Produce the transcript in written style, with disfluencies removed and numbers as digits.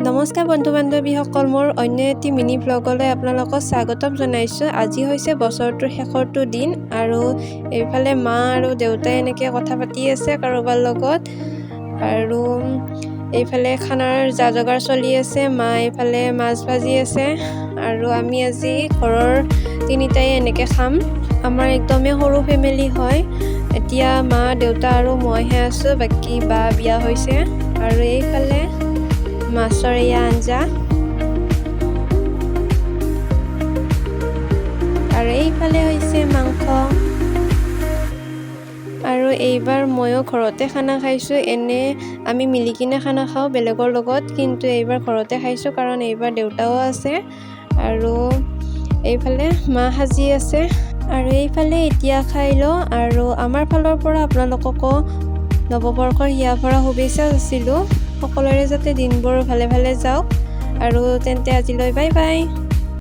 নমস্কাৰ বন্ধু বান্ধৱীসকল, মোৰ অন্য এটি মিনি ব্লগলৈ আপোনালোকক স্বাগতম জনাইছোঁ। আজি হৈছে বছৰটোৰ শেষৰটো দিন আৰু এইফালে মা আৰু দেউতাই এনেকৈ কথা পাতি আছে কাৰোবাৰ লগত আৰু এইফালে খানাৰ যা যোগাৰ চলি আছে। মা এইফালে মাছ ভাজি আছে আৰু আমি আজি ঘৰৰ তিনিটাই এনেকৈ খাম। আমাৰ একদমেই সৰু ফেমিলি হয়। এতিয়া মা দেউতা আৰু মইহে আছোঁ, বাকী বা বিয়া হৈছে। আৰু এইফালে মাছৰ এয়া আঞ্জা আৰু এইফালে হৈছে মাংস। আৰু এইবাৰ ময়ো ঘৰতে খানা খাইছোঁ। এনে আমি মিলি কিনে খানা খাওঁ বেলেগৰ লগত, কিন্তু এইবাৰ ঘৰতে খাইছোঁ কাৰণ এইবাৰ দেউতাও আছে আৰু এইফালে মা সাজি আছে। আৰু এইফালে এতিয়া খাই লওঁ আৰু আমাৰ ফালৰ পৰা আপোনালোককো নৱবৰ্ষৰ হিয়া ভৰা শুভেচ্ছা যাচিলোঁ। সকলোৰে যাতে দিনবোৰ ভালে ভালে যাওক আৰু তেন্তে আজিলৈ বাই বাই।